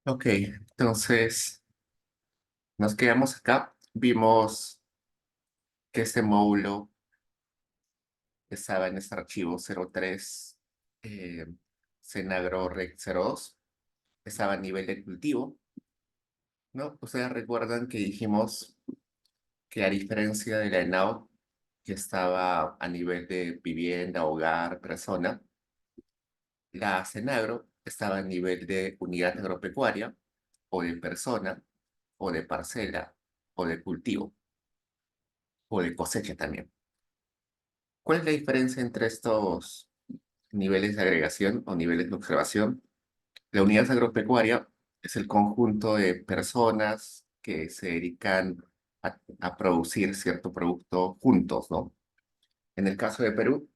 Ok, entonces nos quedamos acá. Vimos que este módulo estaba en este archivo 03, eh, Senagro Rec 02, estaba a nivel de cultivo, ¿no? Ustedes recuerdan que dijimos que a diferencia de la ENAO, que estaba a nivel de vivienda, hogar, persona, la Senagro estaba a nivel de unidad agropecuaria, o de persona, o de parcela, o de cultivo, o de cosecha también. ¿Cuál es la diferencia entre estos niveles de agregación o niveles de observación? La unidad agropecuaria es el conjunto de personas que se dedican a producir cierto producto juntos, ¿no? En el caso de Perú,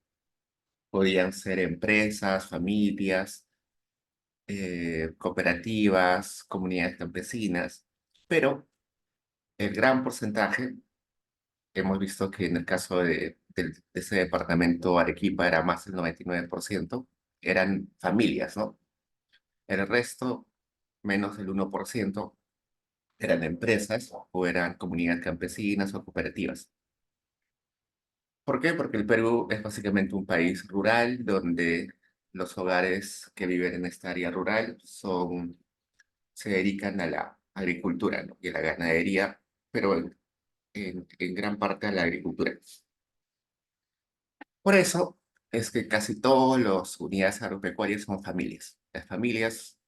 podrían ser empresas, familias, cooperativas, comunidades campesinas, pero el gran porcentaje, hemos visto que en el caso de ese departamento Arequipa era más del 99%, eran familias, ¿no? El resto, menos del 1%, eran empresas o eran comunidades campesinas o cooperativas. ¿Por qué? Porque el Perú es básicamente un país rural donde los hogares que viven en esta área rural se dedican a la agricultura, ¿no? Y a la ganadería, pero en gran parte a la agricultura. Por eso es que casi todas las unidades agropecuarias son familias. Las familias,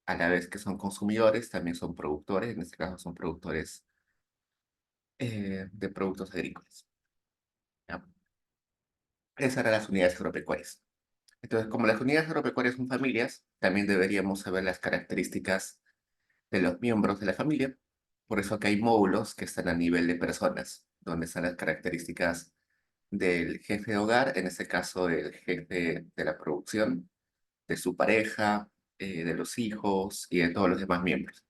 a la vez que son consumidores, también son productores, en este caso son productores de productos agrícolas, ¿ya? Esas eran las unidades agropecuarias. Entonces, como las unidades agropecuarias son familias, también deberíamos saber las características de los miembros de la familia. Por eso que hay módulos que están a nivel de personas, donde están las características del jefe de hogar, en este caso del jefe de la producción, de su pareja, de los hijos y de todos los demás miembros.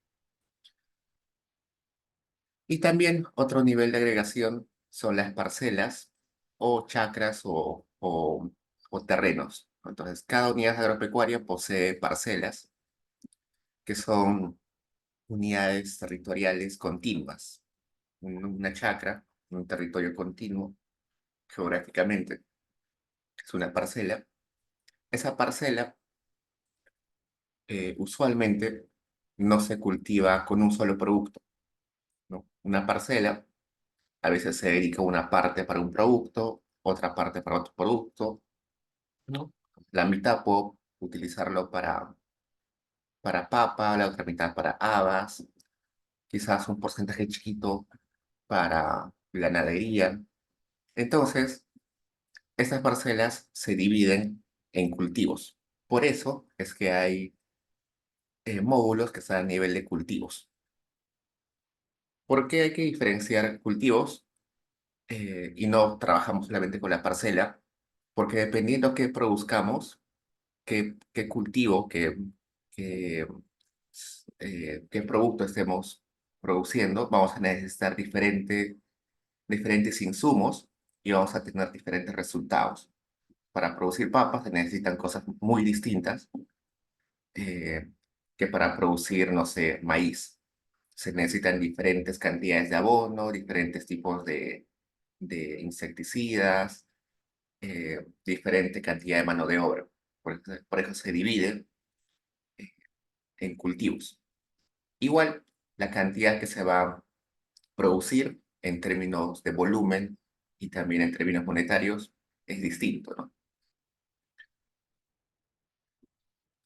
Y también otro nivel de agregación son las parcelas o chacras o terrenos. Entonces, cada unidad agropecuaria posee parcelas, que son unidades territoriales continuas. Una chacra, un territorio continuo geográficamente, es una parcela. Esa parcela usualmente no se cultiva con un solo producto, ¿no? Una parcela a veces se dedica una parte para un producto, otra parte para otro producto, ¿no? La mitad puedo utilizarlo para papa, la otra mitad para habas, quizás un porcentaje chiquito para ganadería. Entonces, estas parcelas se dividen en cultivos. Por eso es que hay módulos que están a nivel de cultivos. ¿Por qué hay que diferenciar cultivos y no trabajamos solamente con la parcela? Porque dependiendo qué produzcamos, qué cultivo, qué, qué producto estemos produciendo, vamos a necesitar diferentes insumos y vamos a tener diferentes resultados. Para producir papas se necesitan cosas muy distintas eh, que para producir, no sé, maíz. Se necesitan diferentes cantidades de abono, diferentes tipos de insecticidas, diferente cantidad de mano de obra. Por eso se dividen eh, en cultivos. Igual, la cantidad que se va a producir en términos de volumen y también en términos monetarios es distinto, ¿no?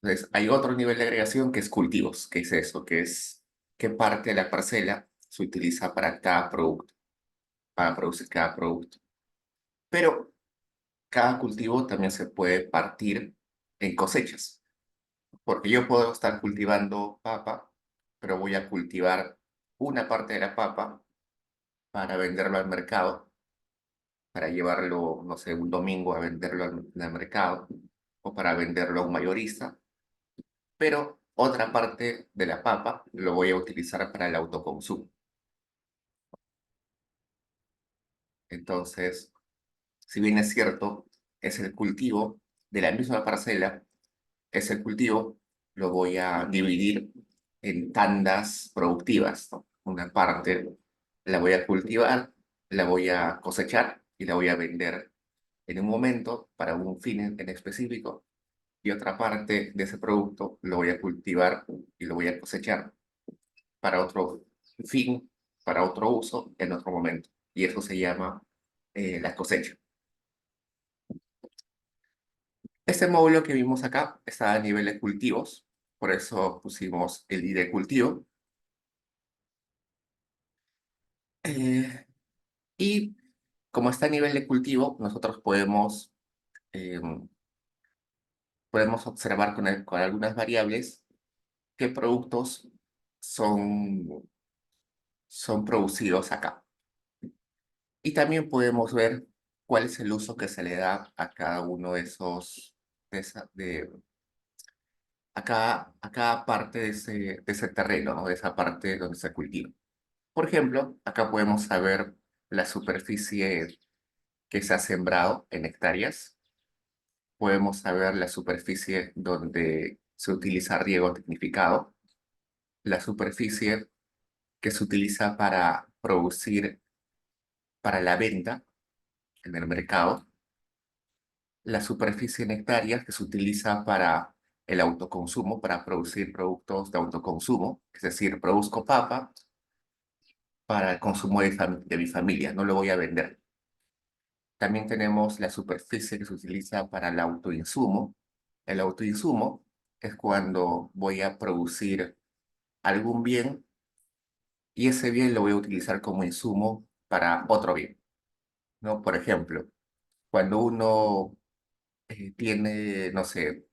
Entonces, hay otro nivel de agregación que es cultivos, que es eso, que es qué parte de la parcela se utiliza para cada producto, para producir cada producto. Pero cada cultivo también se puede partir en cosechas, porque yo puedo estar cultivando papa, pero voy a cultivar una parte de la papa para venderlo al mercado, para llevarlo, no sé, un domingo a venderlo al mercado, o para venderlo a un mayorista, pero otra parte de la papa lo voy a utilizar para el autoconsumo. Entonces, si bien es cierto, es el cultivo de la misma parcela, ese cultivo lo voy a dividir en tandas productivas, ¿no? Una parte la voy a cultivar, la voy a cosechar y la voy a vender en un momento para un fin en específico, y otra parte de ese producto lo voy a cultivar y lo voy a cosechar para otro fin, para otro uso en otro momento. Y eso se llama la cosecha. Este módulo que vimos acá está a nivel de cultivos, por eso pusimos el I de cultivo. Eh, y como está a nivel de cultivo, nosotros eh, podemos observar con algunas variables qué productos son, son producidos acá. Y también podemos ver cuál es el uso que se le da a cada uno de esos, de, esa- de- a cada parte de ese terreno, ¿no? De esa parte donde se cultiva. Por ejemplo, acá podemos saber la superficie que se ha sembrado en hectáreas. Podemos saber la superficie donde se utiliza riego tecnificado, la superficie que se utiliza para producir para la venta en el mercado, la superficie en hectáreas que se utiliza para el autoconsumo, para producir productos de autoconsumo, es decir, produzco papa para el consumo de mi familia, no lo voy a vender. También tenemos la superficie que se utiliza para el autoinsumo. El autoinsumo es cuando voy a producir algún bien y ese bien lo voy a utilizar como insumo para otro bien, ¿no? Por ejemplo, cuando uno tiene, no sé,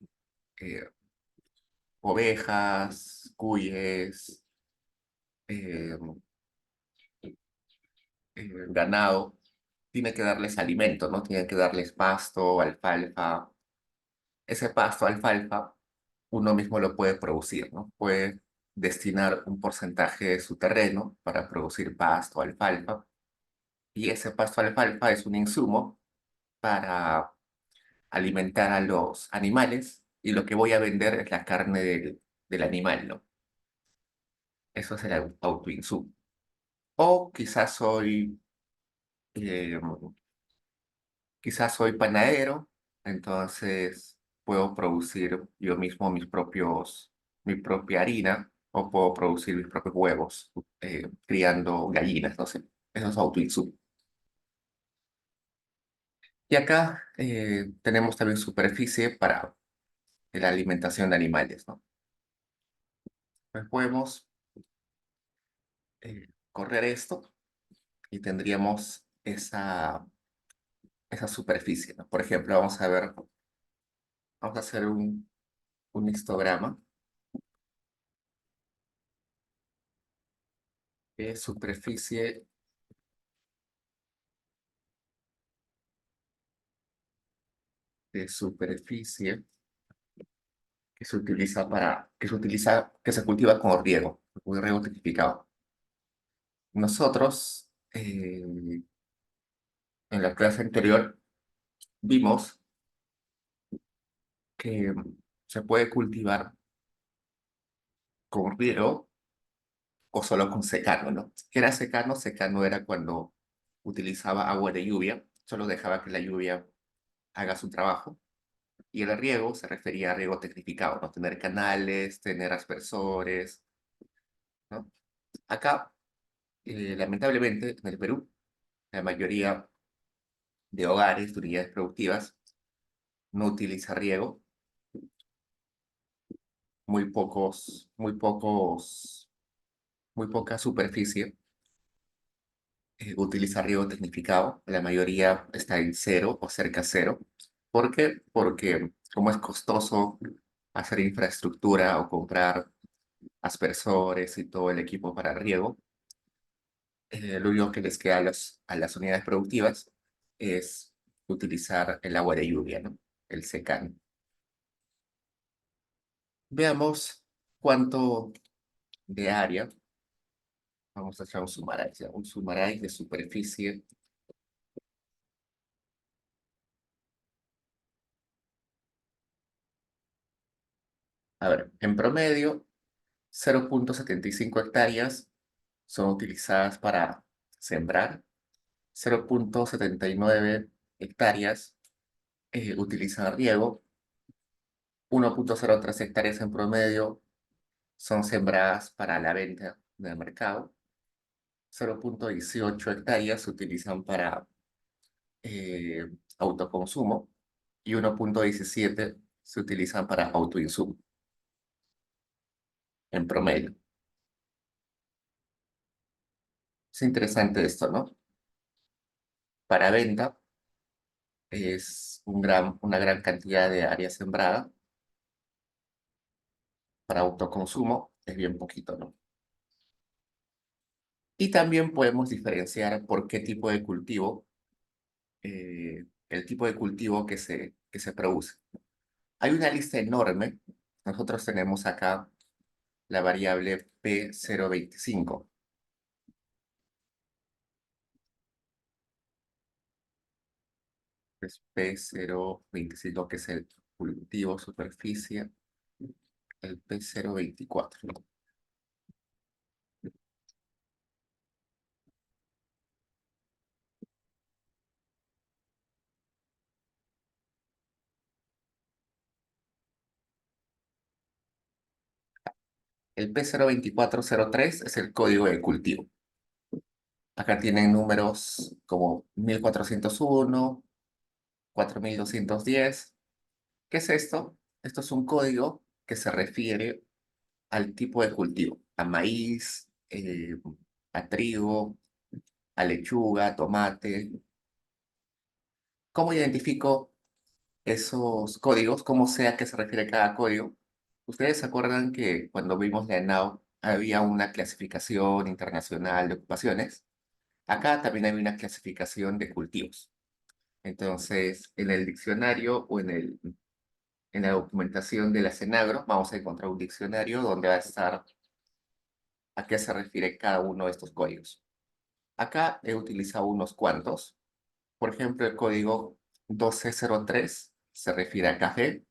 eh, ovejas, cuyes, eh, ganado, tiene que darles alimento, ¿no? Tiene que darles pasto, alfalfa. Ese pasto, alfalfa, uno mismo lo puede producir, ¿no? Puede destinar un porcentaje de su terreno para producir pasto, alfalfa, y ese pasto, alfalfa es un insumo para alimentar a los animales, y lo que voy a vender es la carne del animal, ¿no? Eso es el autoinsumo. O eh, quizás soy panadero, entonces puedo producir yo mismo mi propia harina, o puedo producir mis propios huevos, criando gallinas, no sé. Eso es autoinsumo. Y acá tenemos también superficie para la alimentación de animales, ¿no? Pues podemos correr esto y tendríamos esa superficie, ¿no? Por ejemplo, vamos a hacer un histograma de superficie, de superficie que se cultiva con riego, con riego tecnificado. Nosotros, en la clase anterior, vimos que se puede cultivar con riego o solo con secano, ¿no? ¿Qué era secano? Secano era cuando utilizaba agua de lluvia, solo dejaba que la lluvia haga su trabajo. Y el riego se refería a riego tecnificado, ¿no? Tener canales, tener aspersores, ¿no? Acá, lamentablemente, en el Perú, la mayoría de hogares, de unidades productivas, no utiliza riego. Muy poca superficie utiliza riego tecnificado. La mayoría está en cero o cerca a cero. ¿Por qué? Porque como es costoso hacer infraestructura o comprar aspersores y todo el equipo para riego, lo único que les queda a las unidades productivas es utilizar el agua de lluvia, ¿no? El secano. Veamos cuánto de área. Vamos a hacer un sumaray, ¿ya? Un sumaray de superficie. A ver, en promedio, 0,75 hectáreas son utilizadas para sembrar, 0,79 hectáreas utilizan riego, 1,03 hectáreas en promedio son sembradas para la venta en el mercado, 0,18 hectáreas se utilizan para eh, autoconsumo y 1,17 se utilizan para autoinsumo en promedio. Es interesante esto, ¿no? Para venta es una gran cantidad de área sembrada, para autoconsumo es bien poquito, ¿no? Y también podemos diferenciar por qué tipo de cultivo, el tipo de cultivo que se produce. Hay una lista enorme. Nosotros tenemos acá la variable P025. Es P025, que es el cultivo superficie, el P024. El P02403 es el código de cultivo. Acá tienen números como 1401, 4210. ¿Qué es esto? Esto es un código que se refiere al tipo de cultivo, a maíz, a trigo, a lechuga, tomate. ¿Cómo identifico esos códigos? ¿Cómo sé a qué se refiere cada código? ¿Ustedes se acuerdan que cuando vimos la ENAO había una clasificación internacional de ocupaciones? Acá también hay una clasificación de cultivos. Entonces, en el diccionario o en la documentación de la Senagro vamos a encontrar un diccionario donde va a estar a qué se refiere cada uno de estos códigos. Acá he utilizado unos cuantos. Por ejemplo, el código 1203 se refiere a café,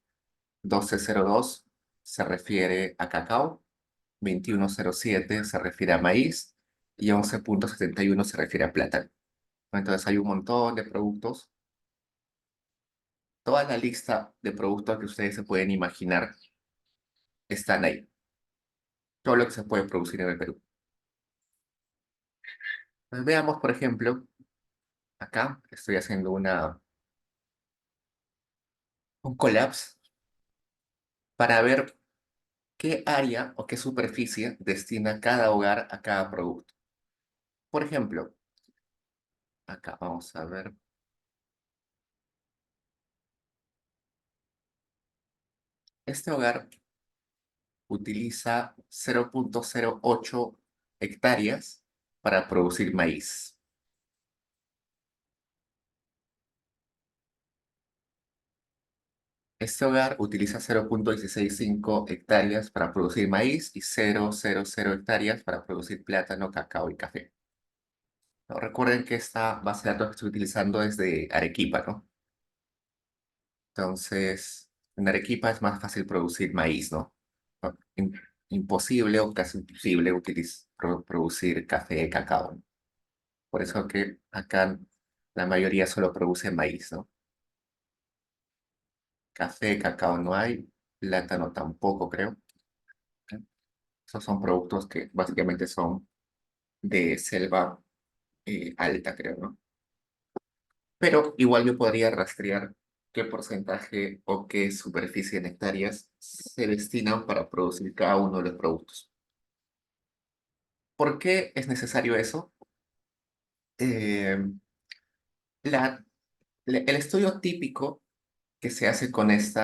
1202 se refiere a cacao, 2107 se refiere a maíz y 11,71 se refiere a plátano. Entonces hay un montón de productos. Toda la lista de productos que ustedes se pueden imaginar están ahí. Todo lo que se puede producir en el Perú. Pues veamos, por ejemplo, acá estoy haciendo un collapse para ver qué área o qué superficie destina cada hogar a cada producto. Por ejemplo, acá vamos a ver, este hogar utiliza 0,08 hectáreas para producir maíz. Este hogar utiliza 0,165 hectáreas para producir maíz y 0,00 hectáreas para producir plátano, cacao y café. ¿No? Recuerden que esta base de datos que estoy utilizando es de Arequipa, ¿no? Entonces, en Arequipa es más fácil producir maíz, ¿no? No, imposible o casi imposible producir café y cacao, ¿no? Por eso que acá la mayoría solo produce maíz, ¿no? Café, cacao no hay, plátano tampoco, creo. ¿Ok? Esos son productos que básicamente son de selva alta, creo, ¿no? Pero igual yo podría rastrear qué porcentaje o qué superficie en hectáreas se destinan para producir cada uno de los productos. ¿Por qué es necesario eso? Eh, la- el estudio típico que se hace con este,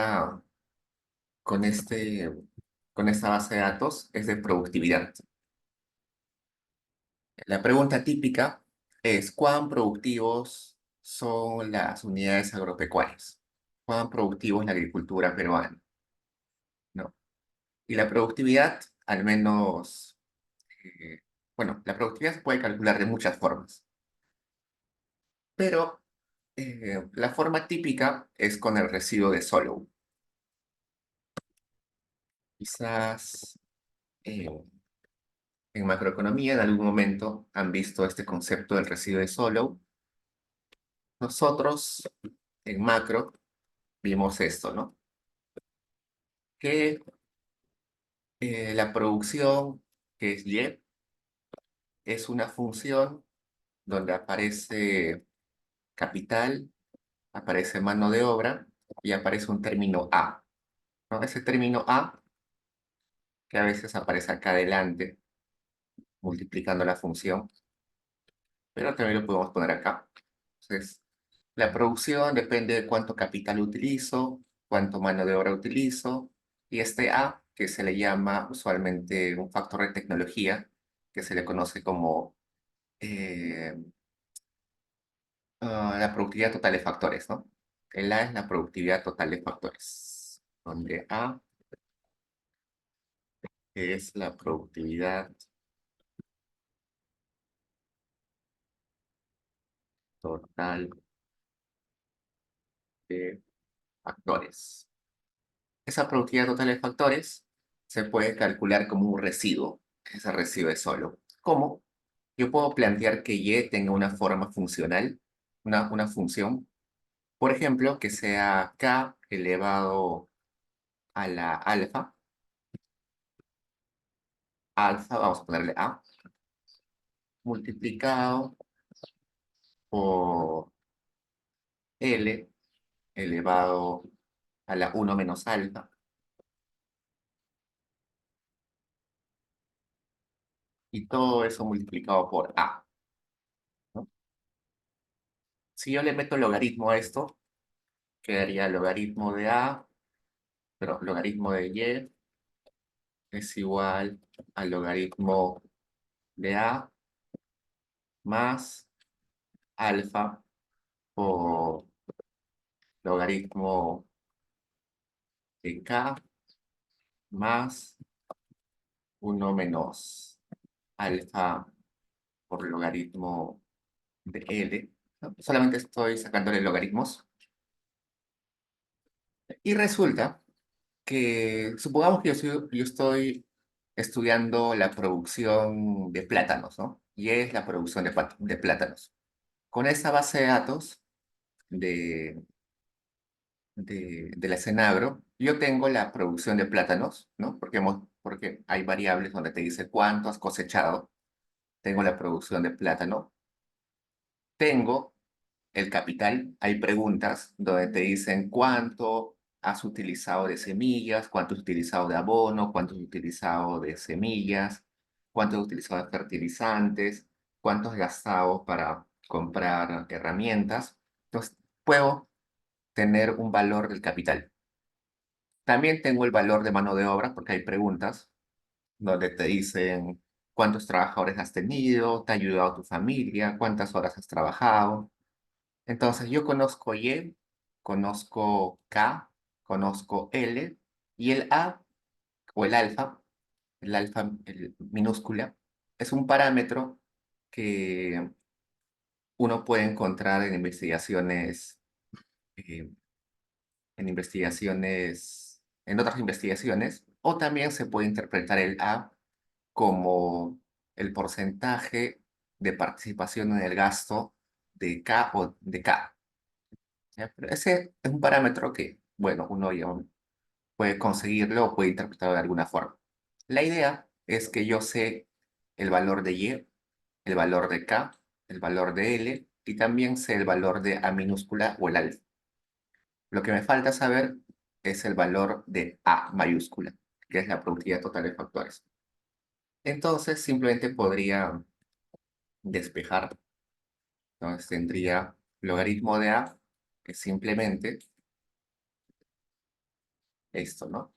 con esta base de datos es de productividad. La pregunta típica es: ¿cuán productivos son las unidades agropecuarias? ¿Cuán productivo es la agricultura peruana? ¿No? Y la productividad, al menos, eh, bueno, la productividad se puede calcular de muchas formas, pero la forma típica es con el residuo de Solow. Quizás eh, en macroeconomía en algún momento han visto este concepto del residuo de Solow. Nosotros en macro vimos esto, ¿no? Que la producción, que es Y, es una función donde aparece capital, aparece mano de obra y aparece un término A, ¿no? Ese término A, que a veces aparece acá adelante, multiplicando la función, pero también lo podemos poner acá. Entonces, la producción depende de cuánto capital utilizo, cuánto mano de obra utilizo, y este A, que se le llama usualmente un factor de tecnología, que se le conoce como eh, la productividad total de factores, ¿no? El A es la productividad total de factores, donde A es la productividad total de factores. Esa productividad total de factores se puede calcular como un residuo. Ese residuo es solo. ¿Cómo? Yo puedo plantear que Y tenga una forma funcional, una función, por ejemplo, que sea K elevado a la alfa, alfa, vamos a ponerle A, multiplicado por L elevado a la 1 menos alfa, y todo eso multiplicado por A, ¿no? Si yo le meto logaritmo a esto, quedaría logaritmo de A, pero logaritmo de Y es igual al logaritmo de A más alfa por logaritmo de K más 1 menos alfa por logaritmo de L, ¿no? Solamente estoy sacándole logaritmos. Y resulta que, supongamos que yo estoy estudiando la producción de plátanos, ¿no? Y es la producción de plátanos. Con esa base de datos de, de la Senagro, yo tengo la producción de plátanos, ¿no? Porque hay variables donde te dice cuánto has cosechado. Tengo la producción de plátano. Tengo el capital. Hay preguntas donde te dicen cuánto has utilizado de semillas, cuánto has utilizado de abono, cuánto has utilizado de semillas, cuánto has utilizado de fertilizantes, cuánto has gastado para comprar herramientas. Entonces, puedo tener un valor del capital. También tengo el valor de mano de obra porque hay preguntas donde te dicen cuántos trabajadores has tenido, te ha ayudado tu familia, cuántas horas has trabajado. Entonces yo conozco Y, conozco K, conozco L y el A o el alfa minúscula, es un parámetro que uno puede encontrar eh, en otras investigaciones, o también se puede interpretar el A como el porcentaje de participación en el gasto de K o de K. ¿Ya? Pero ese es un parámetro que, bueno, uno ya puede conseguirlo o puede interpretarlo de alguna forma. La idea es que yo sé el valor de Y, el valor de K, el valor de L y también sé el valor de A minúscula o el alfa. Lo que me falta saber es el valor de A mayúscula, que es la productividad total de factores. Entonces, simplemente podría despejar. Entonces, tendría logaritmo de A, que es simplemente esto, ¿no?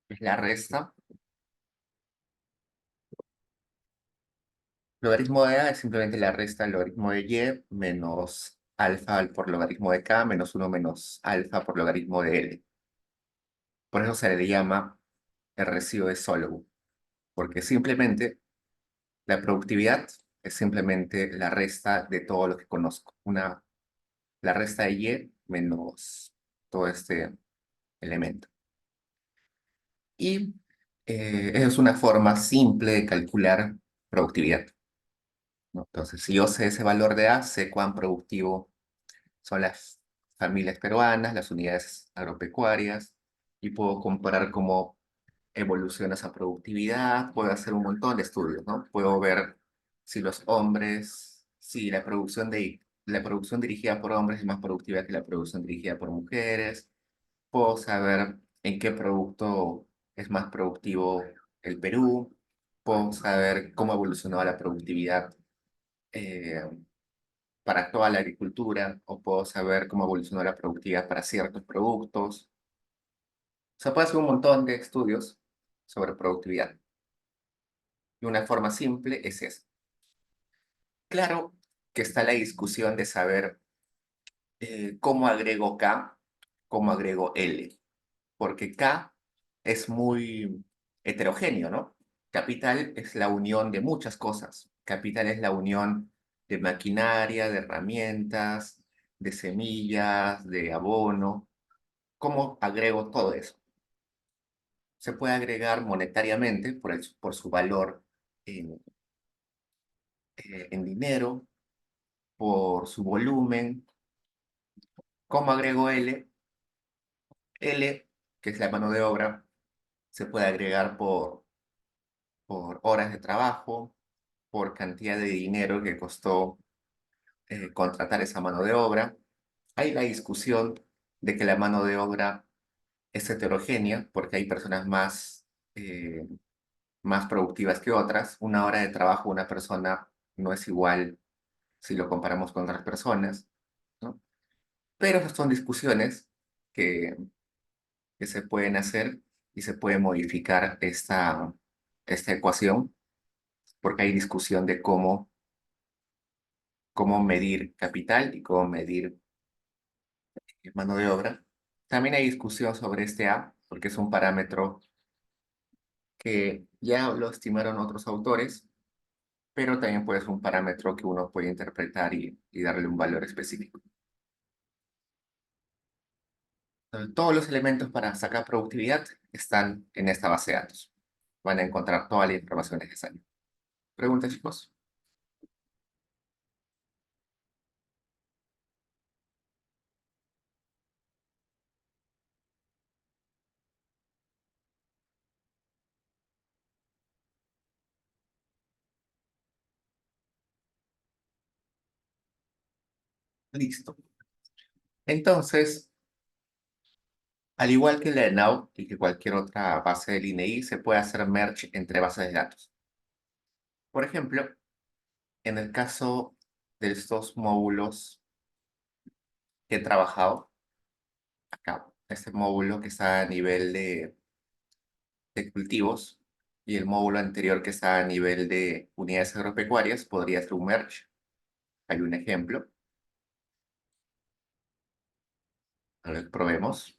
Es la resta. Logaritmo de A es simplemente la resta del logaritmo de Y menos alfa por logaritmo de K menos 1 menos alfa por logaritmo de L. Por eso se le llama el residuo de Solow, porque simplemente la productividad es simplemente la resta de todo lo que conozco. La resta de Y menos todo este elemento. Y es una forma simple de calcular productividad, ¿no? Entonces, si yo sé ese valor de A, sé cuán productivo son las familias peruanas, las unidades agropecuarias, y puedo comparar cómo evoluciona esa productividad, puedo hacer un montón de estudios, ¿no? Puedo ver si los hombres, si la producción dirigida por hombres es más productiva que la producción dirigida por mujeres, puedo saber en qué producto es más productivo el Perú, puedo saber cómo ha evolucionado la productividad eh, para toda la agricultura, o puedo saber cómo evolucionó la productividad para ciertos productos. O sea, puede hacer un montón de estudios sobre productividad. Y una forma simple es esa. Claro que está la discusión de saber cómo agrego K, cómo agrego L, porque K es muy heterogéneo, ¿no? Capital es la unión de muchas cosas. Capital es la unión de maquinaria, de herramientas, de semillas, de abono. ¿Cómo agrego todo eso? Se puede agregar monetariamente por su valor en, en dinero, por su volumen. ¿Cómo agrego L? L, que es la mano de obra, se puede agregar por horas de trabajo, por cantidad de dinero que costó contratar esa mano de obra. Hay la discusión de que la mano de obra es heterogénea porque hay personas más productivas que otras. Una hora de trabajo de una persona no es igual si lo comparamos con otras personas, ¿no? Pero esas son discusiones que, que se pueden hacer y se puede modificar esta ecuación porque hay discusión de cómo medir capital y cómo medir mano de obra. También hay discusión sobre este A, porque es un parámetro que ya lo estimaron otros autores, pero también puede ser un parámetro que uno puede interpretar y darle un valor específico. Todos los elementos para sacar productividad están en esta base de datos. Van a encontrar toda la información necesaria. ¿Preguntas, chicos? Listo. Entonces, al igual que la ENAU y que cualquier otra base del INEI, se puede hacer merge entre bases de datos. Por ejemplo, en el caso de estos módulos que he trabajado acá, este módulo que está a nivel de cultivos y el módulo anterior que está a nivel de unidades agropecuarias, podría ser un merge. Hay un ejemplo. A ver, probemos.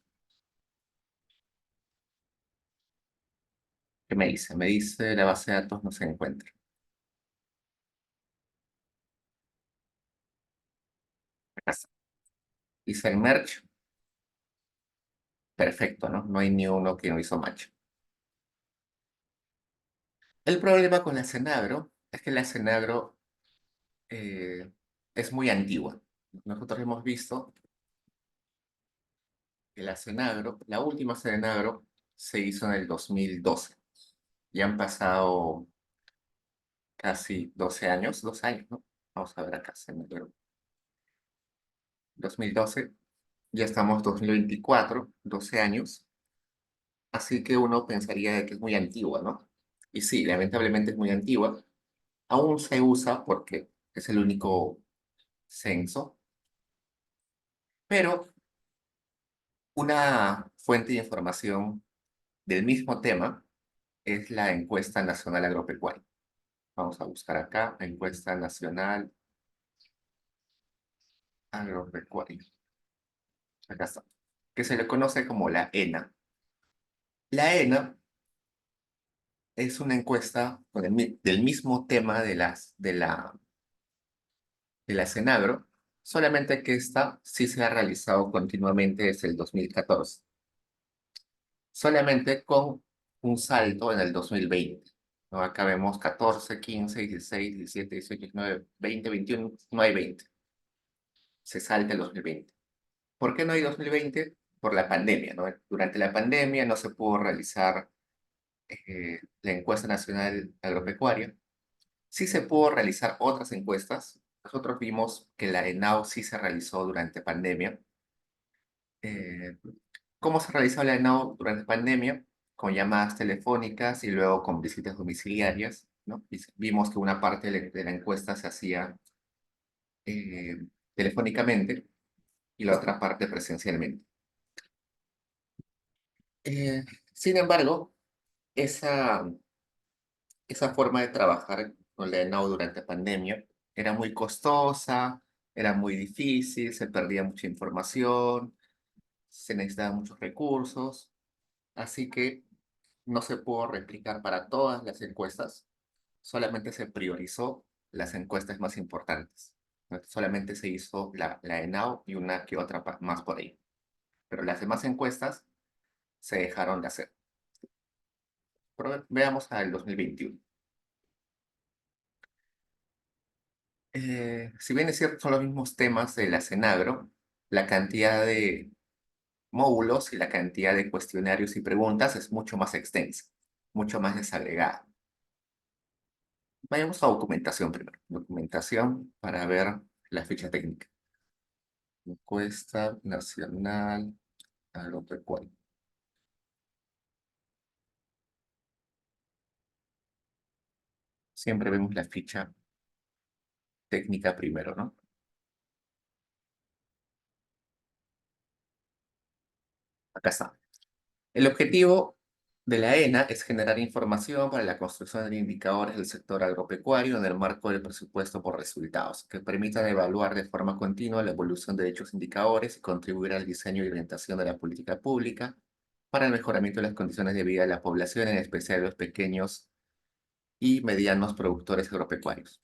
¿Qué me dice? Me dice la base de datos no se encuentra. Acá está. Hice el merge. Perfecto, ¿no? No hay ni uno que no hizo match. El problema con la Cenagro es que la Cenagro eh, es muy antigua. Nosotros hemos visto que la Cenagro, la última Cenagro, se hizo en el 2012. Ya han pasado casi 12 años, 2 años, ¿no? Vamos a ver acá, Cenagro. 2012, ya estamos 2024, 12 años. Así que uno pensaría de que es muy antigua, ¿no? Y sí, lamentablemente es muy antigua. Aún se usa porque es el único censo, pero una fuente de información del mismo tema es la encuesta nacional agropecuaria. Vamos a buscar acá, encuesta nacional agropecuaria. Acá está. Que se le conoce como la ENA. La ENA es una encuesta del mismo tema de la Senagro, solamente que esta sí se ha realizado continuamente desde el 2014. Solamente con un salto en el 2020. ¿No? Acá vemos 14, 15, 16, 17, 18, 19, 20, 21, no hay 20. Se salta el 2020. ¿Por qué no hay 2020? Por la pandemia, ¿no? Durante la pandemia no se pudo realizar la encuesta nacional agropecuaria. Sí se pudo realizar otras encuestas. Nosotros vimos que la ENAU sí se realizó durante pandemia. Eh, ¿Cómo se realizó la ENAU durante pandemia? Con llamadas telefónicas y luego con visitas domiciliarias, ¿no? Vimos que una parte de la encuesta se hacía eh, telefónicamente y la otra parte presencialmente. Eh, Sin embargo, esa, esa forma de trabajar con la ENAU durante pandemia era muy costosa, era muy difícil, se perdía mucha información, se necesitaban muchos recursos, así que no se pudo replicar para todas las encuestas, solamente se priorizó las encuestas más importantes. ¿No? Solamente se hizo la ENAU y una que otra más por ahí. Pero las demás encuestas se dejaron de hacer. Pero veamos al 2021. Si bien es cierto, son los mismos temas de la Cenagro, la cantidad de módulos y la cantidad de cuestionarios y preguntas es mucho más extensa, mucho más desagregada. Vayamos a documentación primero. Documentación para ver la ficha técnica. Encuesta Nacional Agropecuaria. Siempre vemos la ficha técnica primero, ¿no? Acá está. El objetivo de la ENA es generar información para la construcción de indicadores del sector agropecuario en el marco del presupuesto por resultados, que permitan evaluar de forma continua la evolución de dichos indicadores y contribuir al diseño y orientación de la política pública para el mejoramiento de las condiciones de vida de la población, en especial de los pequeños y medianos productores agropecuarios.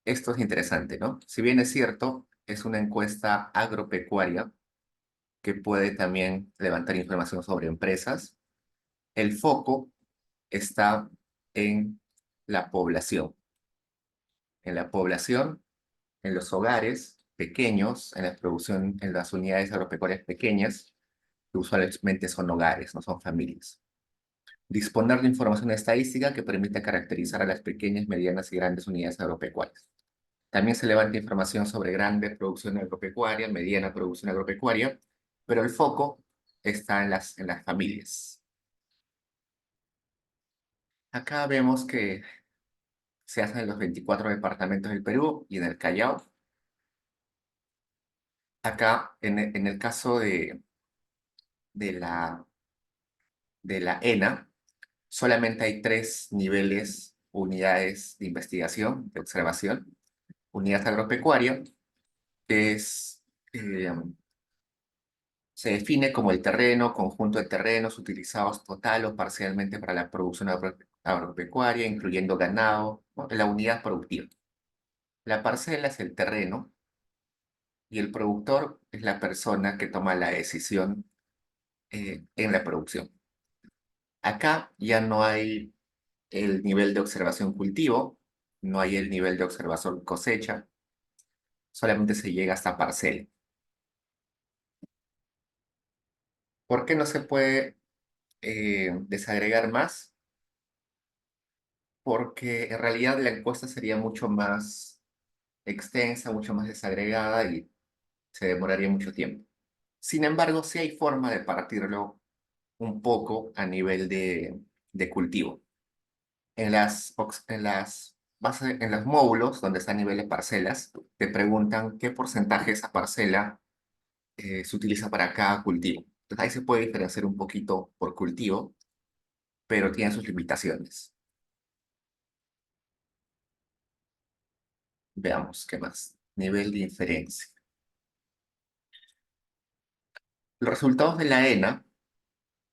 Esto es interesante, ¿no? Si bien es cierto, es una encuesta agropecuaria que puede también levantar información sobre empresas, el foco está en la población. En la población, en los hogares pequeños, en la producción, en las unidades agropecuarias pequeñas, que usualmente son hogares, no son familias. Disponer de información estadística que permita caracterizar a las pequeñas, medianas y grandes unidades agropecuarias. También se levanta información sobre grande producción agropecuaria, mediana producción agropecuaria, pero el foco está en las familias. Acá vemos que se hacen en los 24 departamentos del Perú y en el Callao. Acá, en el caso de la, de la ENA, solamente hay tres niveles, unidades de investigación, de observación. Unidad agropecuaria, que eh, se define como el terreno, conjunto de terrenos utilizados total o parcialmente para la producción agropecuaria, incluyendo ganado, ¿no? La unidad productiva. La parcela es el terreno y el productor es la persona que toma la decisión en la producción. Acá ya no hay el nivel de observación cultivo, no hay el nivel de observación cosecha, solamente se llega hasta parcela. ¿Por qué no se puede desagregar más? Porque en realidad la encuesta sería mucho más extensa, mucho más desagregada y se demoraría mucho tiempo. Sin embargo, sí hay forma de partirlo un poco a nivel de cultivo. En los módulos donde está a nivel de parcelas, te preguntan qué porcentaje de esa parcela se utiliza para cada cultivo. Entonces ahí se puede diferenciar un poquito por cultivo, pero tiene sus limitaciones. Veamos qué más. Nivel de inferencia. Los resultados de la ENA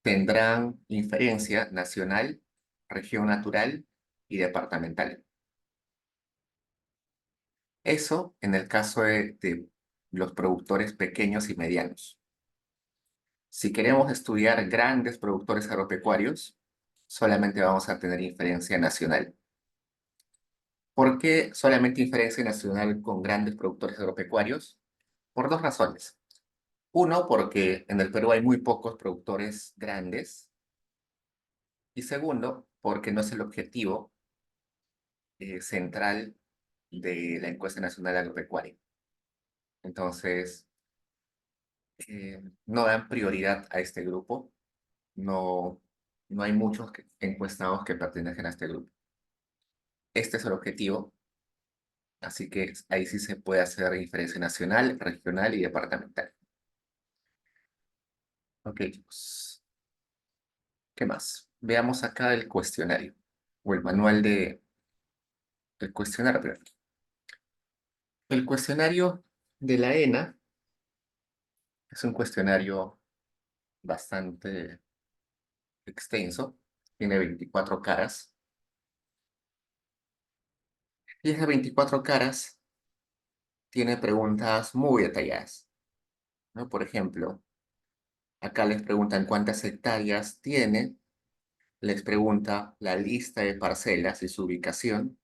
tendrán inferencia nacional, región natural y departamental. Eso en el caso de los productores pequeños y medianos. Si queremos estudiar grandes productores agropecuarios, solamente vamos a tener inferencia nacional. ¿Por qué solamente inferencia nacional con grandes productores agropecuarios? Por dos razones. Uno, porque en el Perú hay muy pocos productores grandes. Y segundo, porque no es el objetivo central de la encuesta nacional agropecuaria. Entonces, no dan prioridad a este grupo. No, no hay muchos encuestados que pertenecen a este grupo. Este es el objetivo, así que ahí sí se puede hacer inferencia nacional, regional y departamental. Ok, chicos. ¿Qué más? Veamos acá el cuestionario o el manual del cuestionario. Perdón. El cuestionario de la ENA es un cuestionario bastante extenso, tiene 24 caras, y esas 24 caras tiene preguntas muy detalladas, ¿no? Por ejemplo, acá les preguntan cuántas hectáreas tiene, les pregunta la lista de parcelas y su ubicación,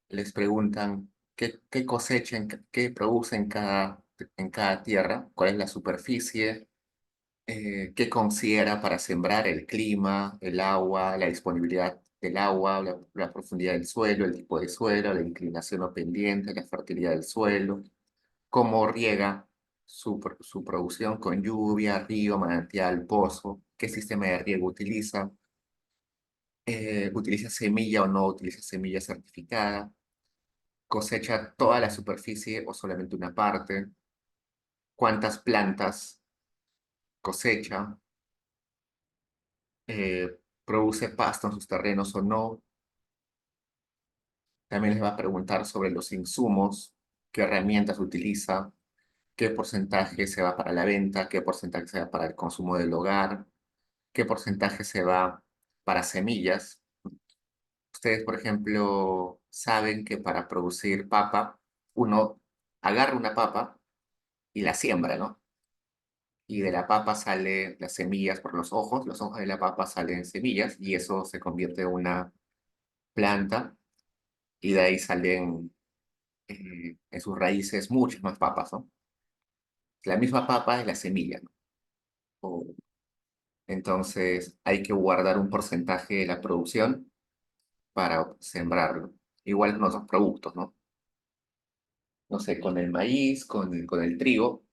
les preguntan qué cosecha, qué produce en cada tierra, cuál es la superficie, qué considera para sembrar el clima, el agua, la disponibilidad del agua, la profundidad del suelo, el tipo de suelo, la inclinación o pendiente, la fertilidad del suelo, cómo riega su producción con lluvia, río, manantial, pozo, qué sistema de riego utiliza, utiliza semilla o no utiliza semilla certificada, cosecha toda la superficie o solamente una parte, cuántas plantas cosecha, produce pasto en sus terrenos o no. También les va a preguntar sobre los insumos, qué herramientas utiliza, qué porcentaje se va para la venta, qué porcentaje se va para el consumo del hogar, qué porcentaje se va para semillas. Ustedes, por ejemplo, saben que para producir papa, uno agarra una papa y la siembra, ¿no? Y de la papa salen las semillas por los ojos de la papa salen semillas y eso se convierte en una planta y de ahí salen en sus raíces muchas más papas, ¿no? La misma papa es la semilla, ¿no? Entonces hay que guardar un porcentaje de la producción para sembrarlo. Igual con otros productos, ¿no? No sé, con el maíz, con el trigo,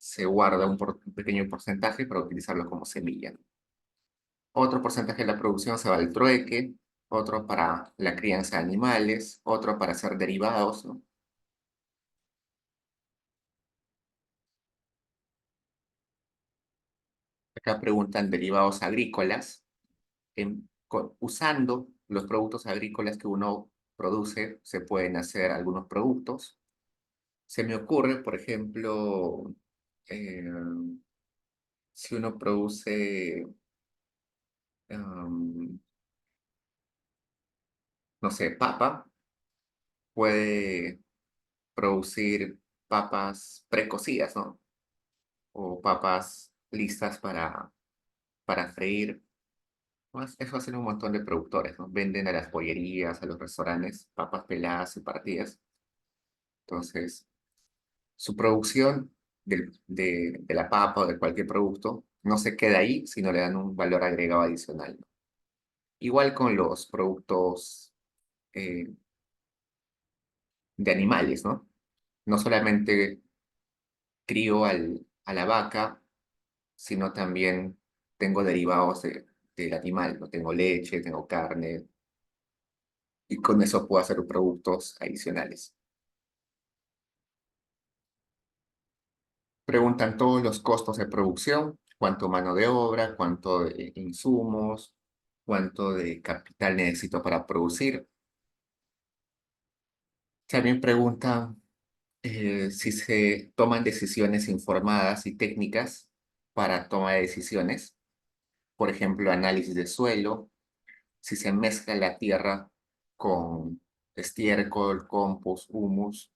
se guarda un pequeño porcentaje para utilizarlo como semilla, ¿no? Otro porcentaje de la producción se va al trueque, otro para la crianza de animales, otro para hacer derivados, ¿no? Acá preguntan derivados agrícolas. Usando los productos agrícolas que uno produce, se pueden hacer algunos productos. Se me ocurre, por ejemplo, eh, si uno produce, no sé, papa, puede producir papas precocidas, ¿no? O papas listas para freír. Eso hacen un montón de productores, ¿no? Venden a las pollerías, a los restaurantes, papas peladas y partidas. Entonces, su producción de la papa o de cualquier producto no se queda ahí, sino le dan un valor agregado adicional, ¿no? Igual con los productos eh, de animales, ¿no? No solamente crío a la vaca, sino también tengo derivados del animal, ¿no? Tengo leche, tengo carne, y con eso puedo hacer productos adicionales. Preguntan todos los costos de producción, cuánto mano de obra, cuánto de insumos, cuánto de capital necesito para producir. También preguntan si se toman decisiones informadas y técnicas para toma de decisiones. Por ejemplo, análisis de suelo, si se mezcla la tierra con estiércol, compost, humus,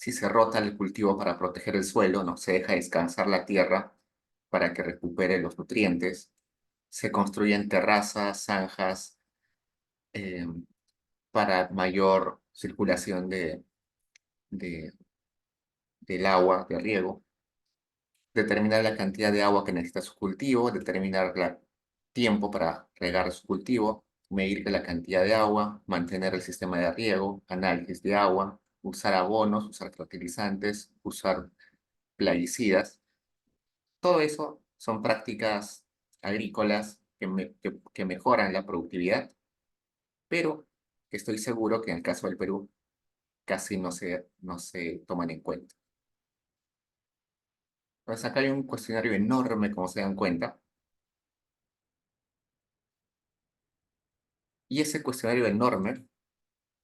si se rota el cultivo para proteger el suelo, no se deja descansar la tierra para que recupere los nutrientes, Se construyen terrazas, zanjas, eh, para mayor circulación de- del agua de riego, determinar la cantidad de agua que necesita su cultivo, determinar el tiempo para regar su cultivo, medir la cantidad de agua, mantener el sistema de riego, análisis de agua, usar abonos, usar fertilizantes, usar plaguicidas. Todo eso son prácticas agrícolas que mejoran la productividad, pero estoy seguro que en el caso del Perú casi no se toman en cuenta. Entonces acá hay un cuestionario enorme, como se dan cuenta, y ese cuestionario enorme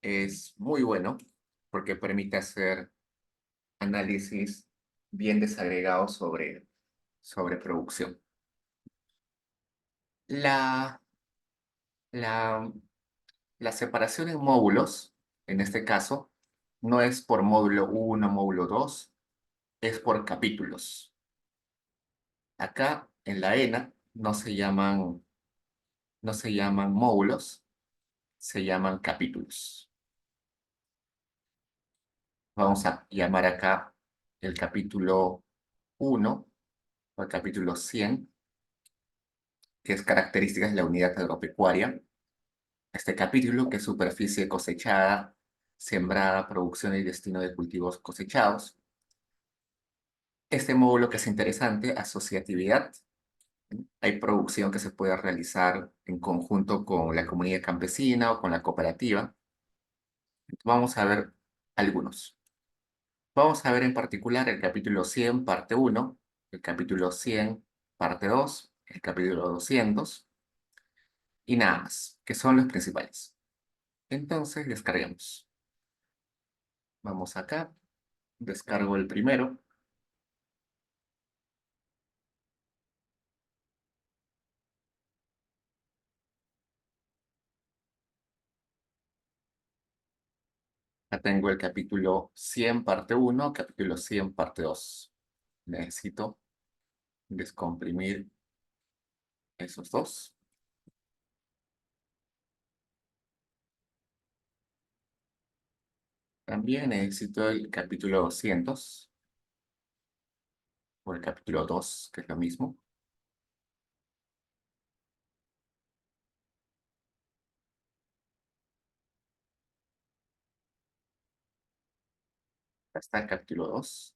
es muy bueno porque permite hacer análisis bien desagregados sobre producción. La, la, la separación en módulos, en este caso, no es por módulo uno, módulo 2, es por capítulos. Acá en la ENA no se llaman módulos, se llaman capítulos. Vamos a llamar acá el capítulo 1 o el capítulo 100, que es características de la unidad agropecuaria. Este capítulo, que es superficie cosechada, sembrada, producción y destino de cultivos cosechados. Este módulo, que es interesante, asociatividad. Hay producción que se puede realizar en conjunto con la comunidad campesina o con la cooperativa. Vamos a ver algunos. Vamos a ver en particular el capítulo 100, parte 1, el capítulo 100, parte 2, el capítulo 200 y nada más, que son los principales. Entonces, descarguemos. Vamos acá, descargo el primero. Ya tengo el capítulo 100, parte 1, capítulo 100, parte 2. Necesito descomprimir esos dos. También necesito el capítulo 200 o el capítulo 2, que es lo mismo. Ya está el capítulo 2.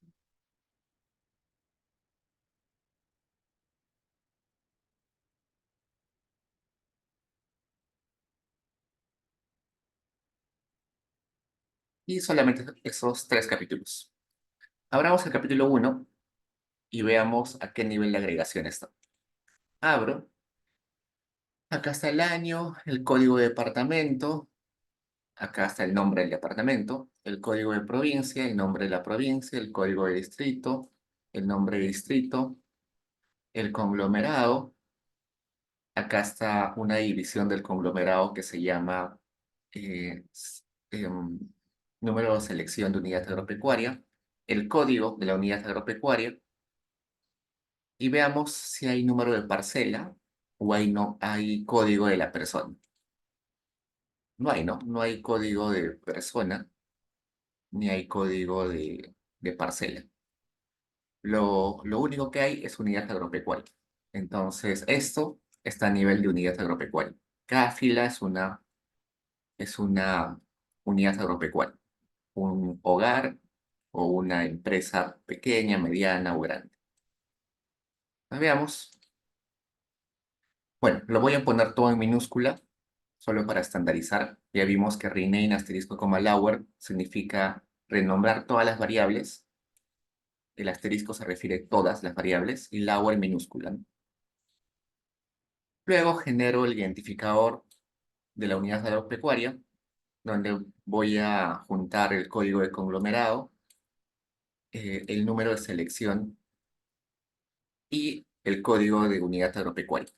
Y solamente esos tres capítulos. Abramos el capítulo 1 y veamos a qué nivel de agregación está. Abro. Acá está el año, el código de departamento. Acá está el nombre del departamento, el código de provincia, el nombre de la provincia, el código de distrito, el nombre de distrito, el conglomerado. Acá está una división del conglomerado que se llama eh, s- em, número de selección de unidad agropecuaria, el código de la unidad agropecuaria, y veamos si hay número de parcela o hay código de la persona. No hay código de persona ni hay código de parcela. Lo único que hay es unidad agropecuaria. Entonces, esto está a nivel de unidad agropecuaria. Cada fila es una unidad agropecuaria, un hogar o una empresa pequeña, mediana o grande. Veamos. Bueno, lo voy a poner todo en minúscula, solo para estandarizar. Ya vimos que rename asterisco coma lower significa renombrar todas las variables. El asterisco se refiere a todas las variables y lower minúscula, ¿no? Luego genero el identificador de la unidad agropecuaria, donde voy a juntar el código de conglomerado, el número de selección y el código de unidad agropecuaria.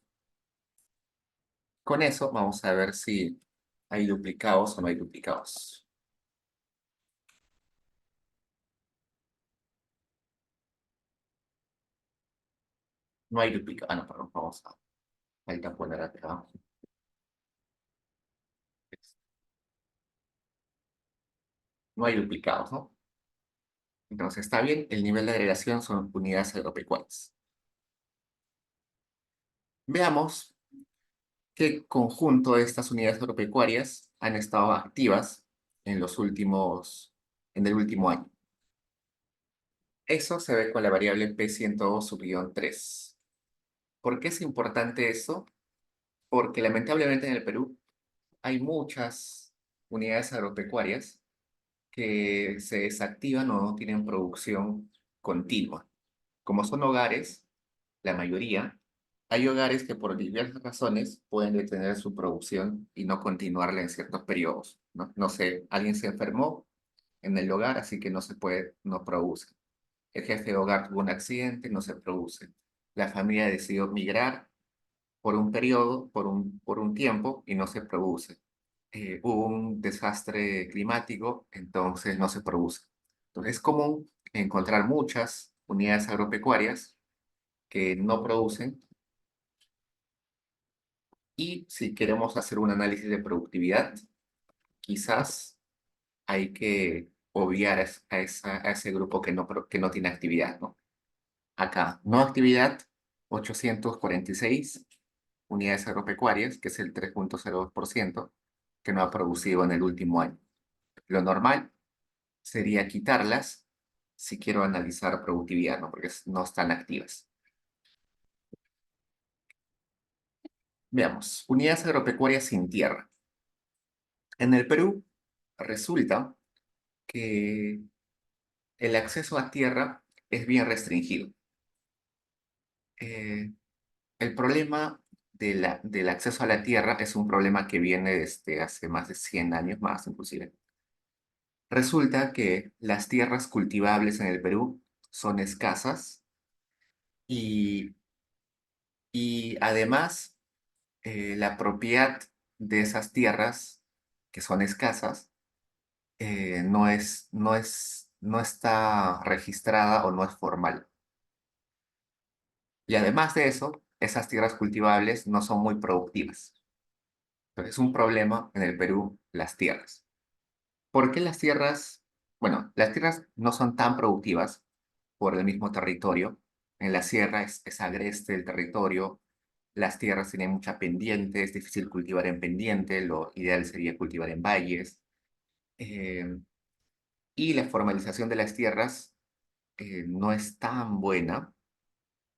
Con eso vamos a ver si hay duplicados o no hay duplicados. No hay duplicados. Ah, no, perdón, vamos a Falta poner acá. No hay duplicados, ¿no? Entonces está bien, el nivel de agregación son unidades agropecuarias. Veamos qué conjunto de estas unidades agropecuarias han estado activas en el último año. Eso se ve con la variable P102 sub 3. ¿Por qué es importante eso? Porque lamentablemente en el Perú hay muchas unidades agropecuarias que se desactivan o no tienen producción continua. Como son hogares, la mayoría, hay hogares que por diversas razones pueden detener su producción y no continuarla en ciertos periodos, ¿no? No sé, alguien se enfermó en el hogar, así que no se puede, no produce. El jefe de hogar tuvo un accidente, no se produce. La familia decidió migrar por un periodo, por un tiempo, y no se produce. Hubo un desastre climático, entonces no se produce. Entonces es común encontrar muchas unidades agropecuarias que no producen y si queremos hacer un análisis de productividad, quizás hay que obviar a ese grupo que no tiene actividad, ¿no? Acá, no actividad, 846 unidades agropecuarias, que es el 3,02% que no ha producido en el último año. Lo normal sería quitarlas si quiero analizar productividad, ¿no? Porque no están activas. Veamos, unidades agropecuarias sin tierra. En el Perú resulta que el acceso a tierra es bien restringido. Eh, el problema del acceso a la tierra es un problema que viene desde hace más de 100 años más, inclusive. Resulta que las tierras cultivables en el Perú son escasas y, y además la propiedad de esas tierras que son escasas no está registrada o no es formal. Y además de eso, esas tierras cultivables no son muy productivas. Entonces es un problema en el Perú las tierras. ¿Por qué las tierras? Bueno, las tierras no son tan productivas por el mismo territorio. En la sierra es agreste el territorio, las tierras tienen mucha pendiente, es difícil cultivar en pendiente, lo ideal sería cultivar en valles. eh, y la formalización de las tierras no es tan buena.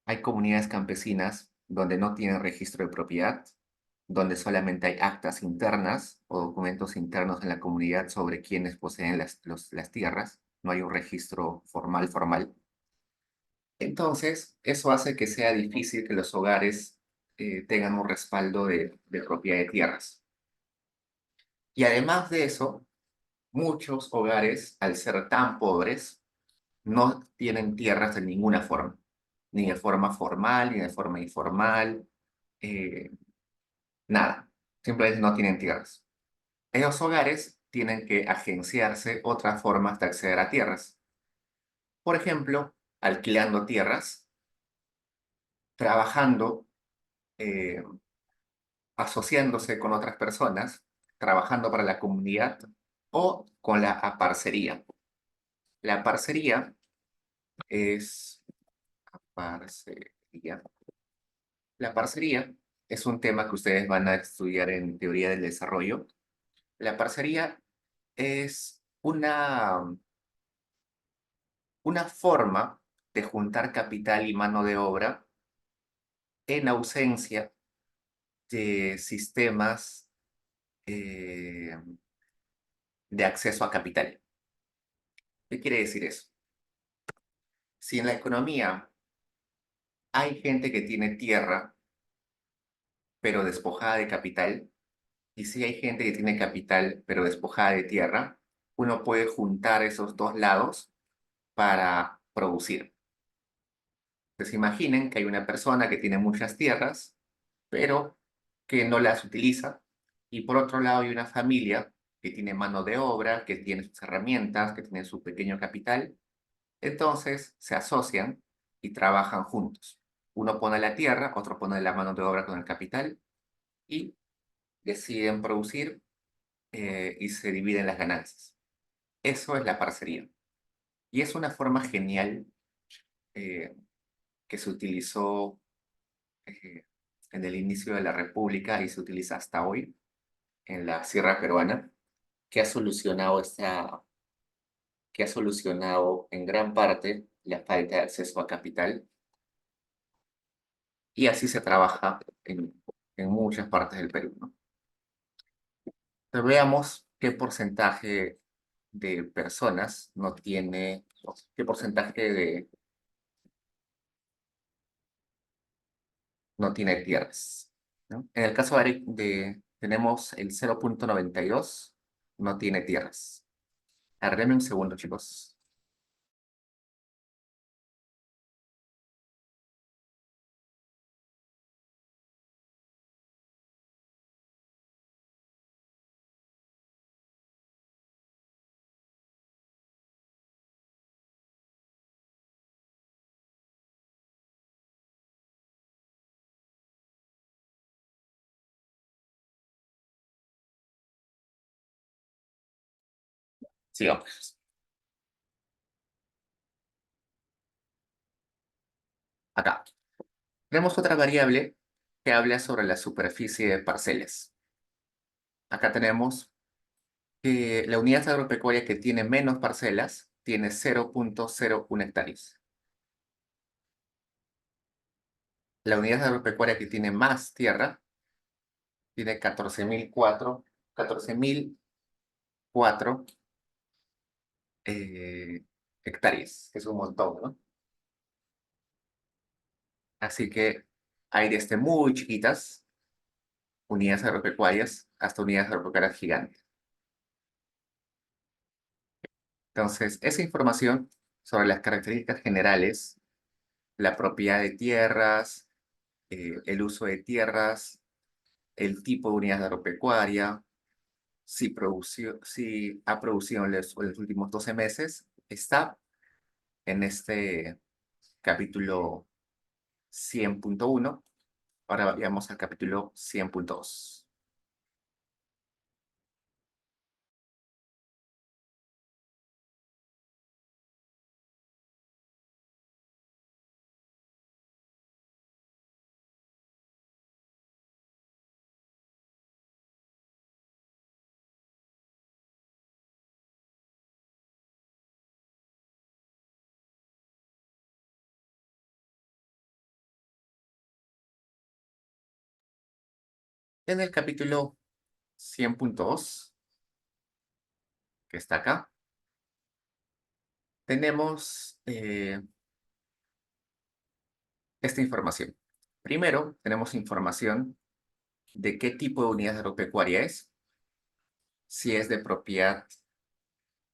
Hay comunidades campesinas donde no tienen registro de propiedad, donde solamente hay actas internas o documentos internos en la comunidad sobre quienes poseen las tierras. No hay un registro formal. Entonces, eso hace que sea difícil que los hogares tengan un respaldo de propiedad de tierras. Y además de eso, muchos hogares, al ser tan pobres, no tienen tierras de ninguna forma, ni de forma formal, ni de forma informal, eh, nada, simplemente no tienen tierras. Esos hogares tienen que agenciarse otras formas de acceder a tierras. Por ejemplo, alquilando tierras, trabajando, eh, asociándose con otras personas, trabajando para la comunidad o con la aparcería. La parcería es parcería. La parcería es un tema que ustedes van a estudiar en teoría del desarrollo. La parcería es una forma de juntar capital y mano de obra en ausencia de sistemas eh, de acceso a capital. ¿Qué quiere decir eso? Si en la economía hay gente que tiene tierra, pero despojada de capital, y si hay gente que tiene capital, pero despojada de tierra, uno puede juntar esos dos lados para producir. Entonces imaginen que hay una persona que tiene muchas tierras, pero que no las utiliza, y por otro lado hay una familia que tiene mano de obra, que tiene sus herramientas, que tiene su pequeño capital, entonces se asocian y trabajan juntos. Uno pone la tierra, otro pone la mano de obra con el capital y deciden producir y se dividen las ganancias. Eso es la parcería. Y es una forma genial eh, que se utilizó eh, en el inicio de la República y se utiliza hasta hoy en la Sierra Peruana, que ha solucionado que ha solucionado en gran parte la falta de acceso a capital y así se trabaja en muchas partes del Perú, ¿no? Pero veamos qué porcentaje de personas no tiene, qué porcentaje no tiene tierras, ¿no? En el caso tenemos el 0,92 no tiene tierras. Arreme un segundo, chicos. Sigamos. Acá. Tenemos otra variable que habla sobre la superficie de parcelas. Acá tenemos que la unidad agropecuaria que tiene menos parcelas tiene 0,01 hectáreas. La unidad agropecuaria que tiene más tierra tiene 14.004 eh, hectáreas, que es un montón, ¿no? Así que hay desde muy chiquitas unidades agropecuarias hasta unidades agropecuarias gigantes. Entonces, esa información sobre las características generales, la propiedad de tierras, el uso de tierras, el tipo de unidad agropecuaria, si ha producido en los últimos 12 meses, está en este capítulo 100.1. Ahora vayamos al capítulo 100.2. En el capítulo 100.2, que está acá, tenemos esta información. Primero, tenemos información de qué tipo de unidad agropecuaria es, si es de propiedad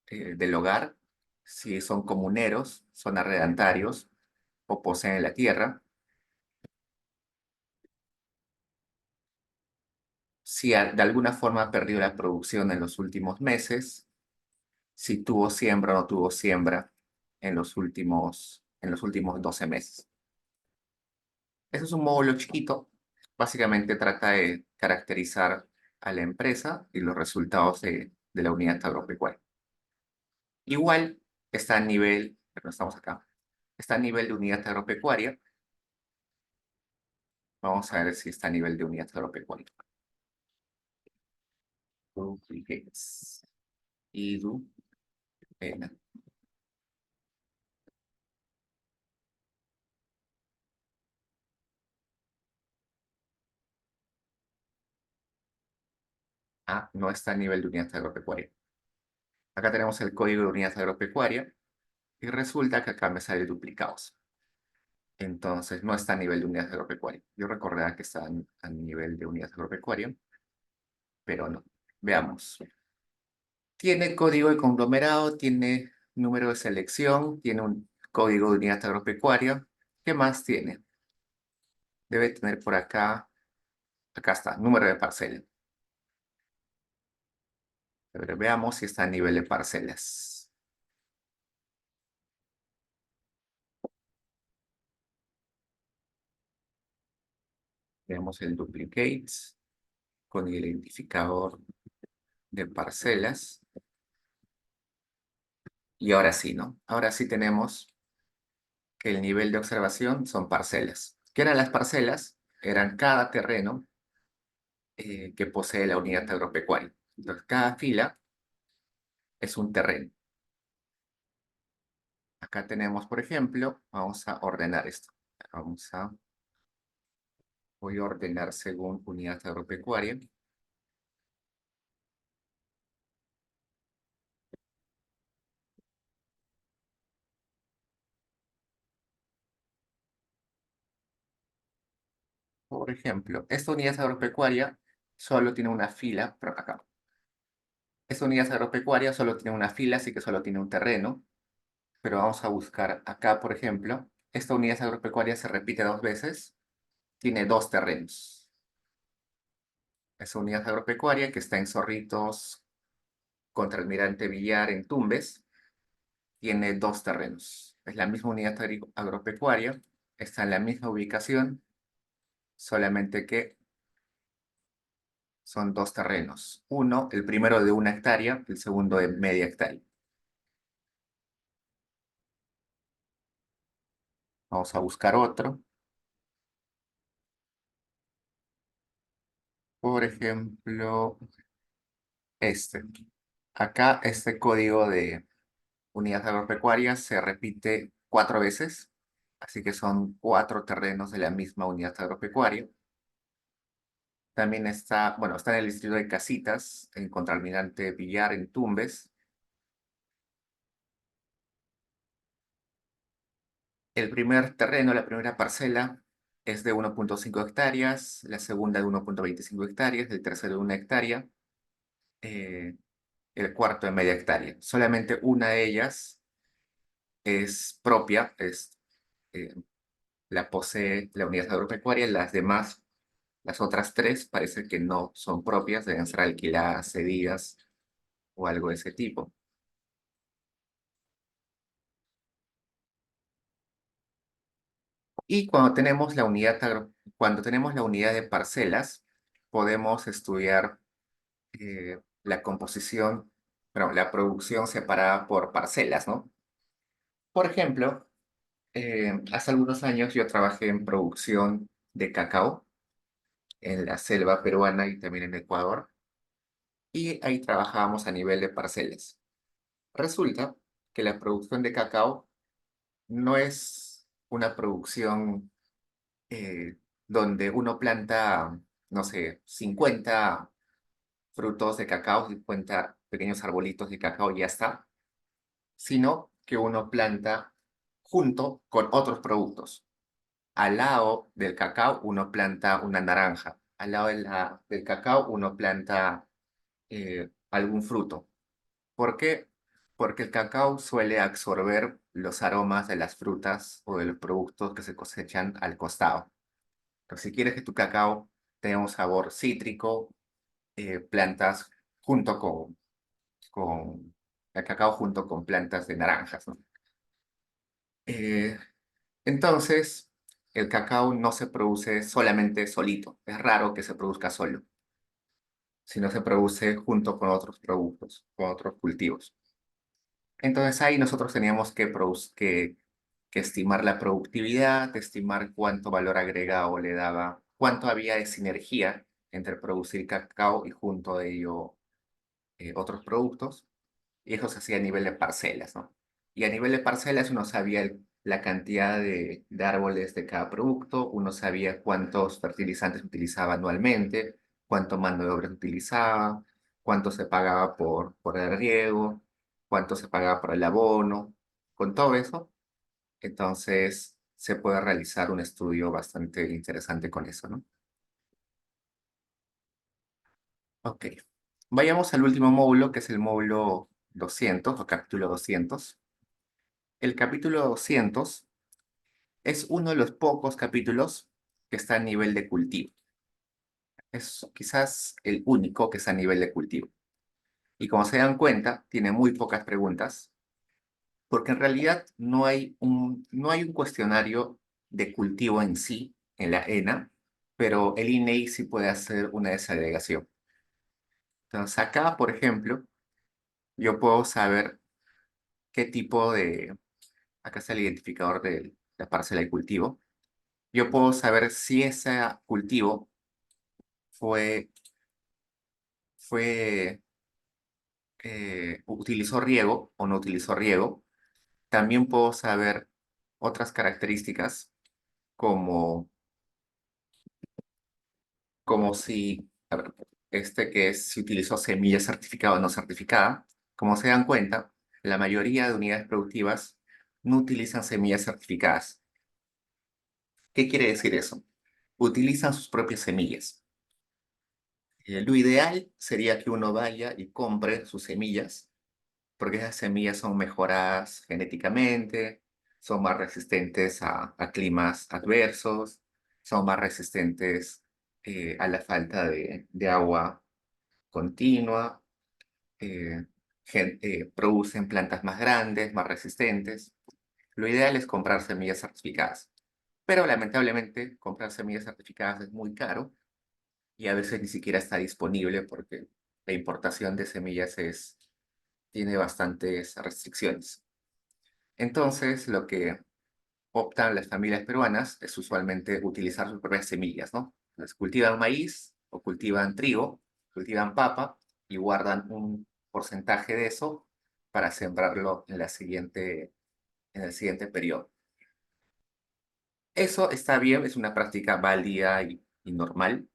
del hogar, si son comuneros, son arrendatarios o poseen la tierra, si de alguna forma ha perdido la producción en los últimos meses, si tuvo siembra o no tuvo siembra en los últimos 12 meses. Eso es un módulo chiquito. Básicamente trata de caracterizar a la empresa y los resultados de la unidad agropecuaria. Igual está a nivel, pero no estamos acá, está a nivel de unidad agropecuaria. Vamos a ver si está a nivel de unidad agropecuaria. Duplicates. Idu, pena. Ah, no está a nivel de unidad agropecuaria. Acá tenemos el código de unidad agropecuaria y resulta que acá me sale duplicados. Entonces no está a nivel de unidad agropecuaria. Yo recordaba que está a nivel de unidad agropecuaria, pero no. Veamos. Tiene código de conglomerado, tiene número de selección, tiene un código de unidad agropecuaria. ¿Qué más tiene? Debe tener por acá está, número de parcela. A ver, veamos si está a nivel de parcelas. Veamos el duplicates con el identificador de parcelas. Y ahora sí, ¿no? Ahora sí tenemos que el nivel de observación son parcelas. ¿Qué eran las parcelas? Eran cada terreno que posee la unidad agropecuaria. Entonces, cada fila es un terreno. Acá tenemos, por ejemplo, vamos a ordenar esto. Voy a ordenar según unidad agropecuaria. Por ejemplo, esta unidad agropecuaria solo tiene una fila, pero acá. Esta unidad agropecuaria solo tiene una fila, así que solo tiene un terreno. Pero vamos a buscar acá, por ejemplo, esta unidad agropecuaria se repite 2 veces, tiene 2 terrenos. Esa unidad agropecuaria que está en Zorritos contra Almirante Villar en Tumbes, tiene 2 terrenos. Es la misma unidad agropecuaria, está en la misma ubicación, solamente que son 2 terrenos. Uno, el primero de 1 hectárea, el segundo de media hectárea. Vamos a buscar otro. Por ejemplo, este. Acá este código de unidad agropecuaria se repite 4 veces, así que son 4 terrenos de la misma unidad agropecuaria. También está, bueno, está en el distrito de Casitas, en Contralmirante Villar, en Tumbes. El primer terreno, la primera parcela, es de 1,5 hectáreas, la segunda de 1,25 hectáreas, el tercero de 1 hectárea, eh, el cuarto de media hectárea. Solamente una de ellas es propia, eh, la posee la unidad agropecuaria, las demás, las otras 3, parece que no son propias, deben ser alquiladas, cedidas o algo de ese tipo. Y cuando tenemos la unidad de parcelas, podemos estudiar la composición, bueno, la producción separada por parcelas, ¿no? Por ejemplo, hace algunos años yo trabajé en producción de cacao en la selva peruana y también en Ecuador, y ahí trabajábamos a nivel de parcelas. Resulta que la producción de cacao no es una producción donde uno planta, no sé, 50 frutos de cacao, 50 pequeños arbolitos de cacao y ya está, sino que uno planta junto con otros productos. Al lado del cacao uno planta una naranja, al lado del cacao uno planta algún fruto. ¿Por qué? Porque el cacao suele absorber los aromas de las frutas o de los productos que se cosechan al costado. Entonces, si quieres que tu cacao tenga un sabor cítrico, plantas junto con el cacao junto con plantas de naranjas, ¿no? Eh, entonces, el cacao no se produce solamente solito. Es raro que se produzca solo, sino se produce junto con otros productos, con otros cultivos. Entonces ahí nosotros teníamos que estimar la productividad, estimar cuánto valor agregado le daba, cuánto había de sinergia entre producir cacao y junto a ello otros productos, y eso se hacía a nivel de parcelas, ¿no? Y a nivel de parcelas uno sabía la cantidad de árboles de cada producto, uno sabía cuántos fertilizantes utilizaba anualmente, cuánto mano de obra se utilizaba, cuánto se pagaba por el riego, cuánto se pagaba por el abono. Con todo eso, entonces se puede realizar un estudio bastante interesante con eso, ¿no? Ok. Vayamos al último módulo, que es el módulo 200 o capítulo 200. El capítulo 200 es uno de los pocos capítulos que está a nivel de cultivo. Es quizás el único que está a nivel de cultivo. Y como se dan cuenta, tiene muy pocas preguntas, porque en realidad no hay un cuestionario de cultivo en sí, en la ENA, pero el INEI sí puede hacer una desagregación. Entonces acá, por ejemplo, yo puedo saber qué tipo de, acá está el identificador de la parcela de cultivo. Yo puedo saber si ese cultivo fue, fue utilizó riego o no utilizó riego. También puedo saber otras características como, como si, a ver, que es si utilizó semilla certificada o no certificada. Como se dan cuenta, la mayoría de unidades productivas no utilizan semillas certificadas. ¿Qué quiere decir eso? Utilizan sus propias semillas. Lo ideal sería que uno vaya y compre sus semillas, porque esas semillas son mejoradas genéticamente, son más resistentes a climas adversos, son más resistentes a la falta de agua continua, eh, producen plantas más grandes, más resistentes. Lo ideal es comprar semillas certificadas, pero lamentablemente comprar semillas certificadas es muy caro y a veces ni siquiera está disponible porque la importación de semillas tiene bastantes restricciones. Entonces, lo que optan las familias peruanas es usualmente utilizar sus propias semillas, ¿no? Entonces, cultivan maíz o cultivan trigo, cultivan papa y guardan un porcentaje de eso para sembrarlo en el siguiente periodo. Eso está bien, es una práctica válida y normal,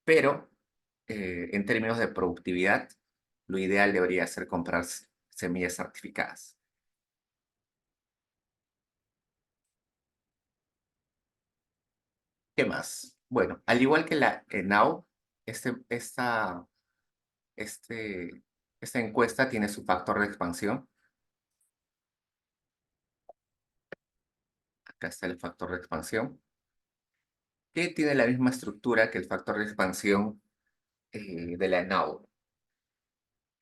pero en términos de productividad, lo ideal debería ser comprar semillas certificadas. ¿Qué más? Bueno, al igual que la ENAU, este, esta, este, esta encuesta tiene su factor de expansión. Acá está el factor de expansión, que tiene la misma estructura que el factor de expansión de la ENAU.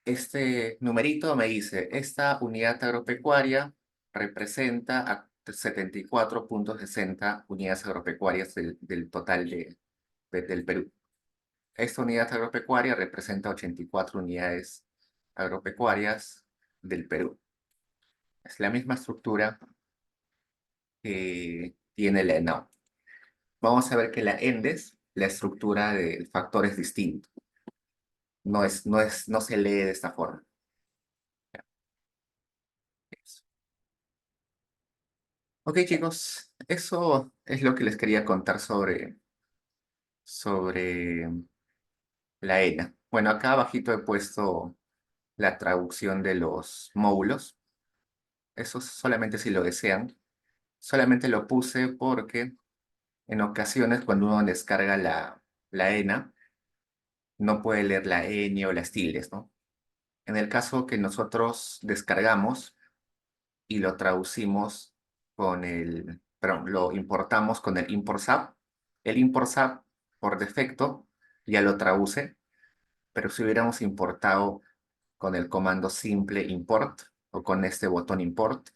Este numerito me dice, esta unidad agropecuaria representa a 74,60 unidades agropecuarias del total del Perú. Esta unidad agropecuaria representa 84 unidades agropecuarias del Perú. Es la misma estructura que tiene la ENAU. Vamos a ver que la ENDES, la estructura del factor es distinto. No se lee de esta forma. Ok, chicos, eso es lo que les quería contar sobre la ENA. Bueno, acá abajito he puesto la traducción de los módulos. Eso solamente si lo desean. Solamente lo puse porque en ocasiones cuando uno descarga la ENA, no puede leer la ñ o las tildes, ¿no? En el caso que nosotros descargamos y lo traducimos perdón, lo importamos con el import SAP por defecto ya lo traduce, pero si hubiéramos importado con el comando simple import o con este botón import,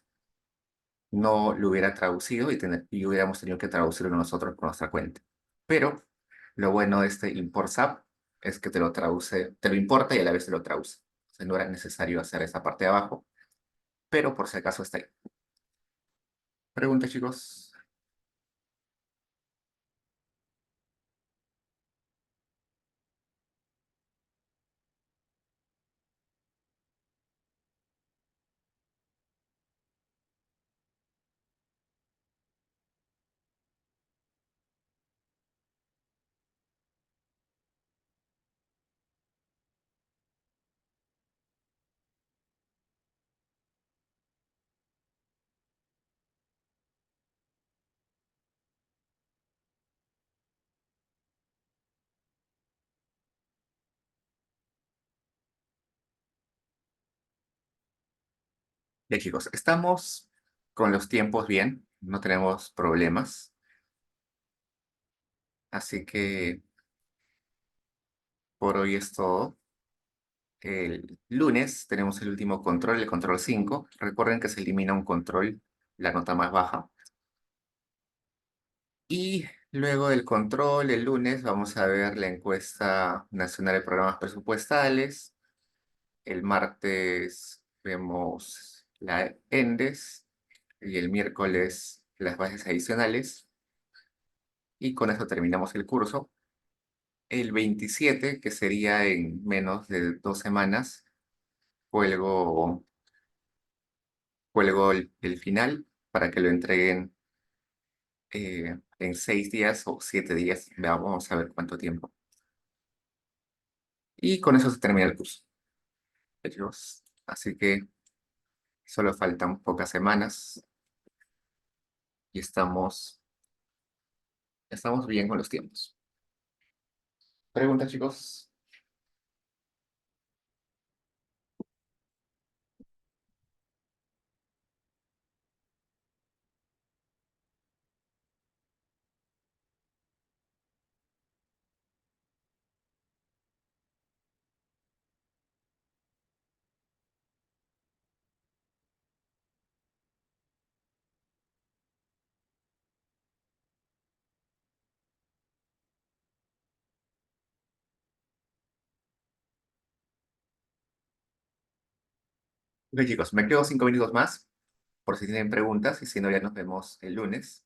no lo hubiera traducido y hubiéramos tenido que traducirlo nosotros por nuestra cuenta. Pero lo bueno de este import SAP es que te lo traduce, te lo importa y a la vez te lo traduce. O sea, no era necesario hacer esa parte de abajo, pero por si acaso está ahí. Pregunta, chicos. Bien, chicos, estamos con los tiempos bien, no tenemos problemas, así que por hoy es todo. El lunes tenemos el último control, el control 5. Recuerden que se elimina un control, la nota más baja. Y Luego del control, el lunes vamos a ver la encuesta nacional de programas presupuestales. El martes vemos la ENDES y el miércoles las bases adicionales. Y con eso terminamos el curso. El 27, que sería en menos de 2 semanas, cuelgo, cuelgo el final para que lo entreguen en 6 días o 7 días. Vamos a ver cuánto tiempo. Y con eso se termina el curso, chicos. Así que solo faltan pocas semanas y estamos bien con los tiempos. ¿Preguntas, chicos? Ok, chicos, me quedo 5 minutos más por si tienen preguntas y si no, ya nos vemos el lunes.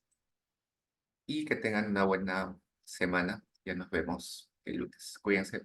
Y que tengan una buena semana. Ya nos vemos el lunes. Cuídense.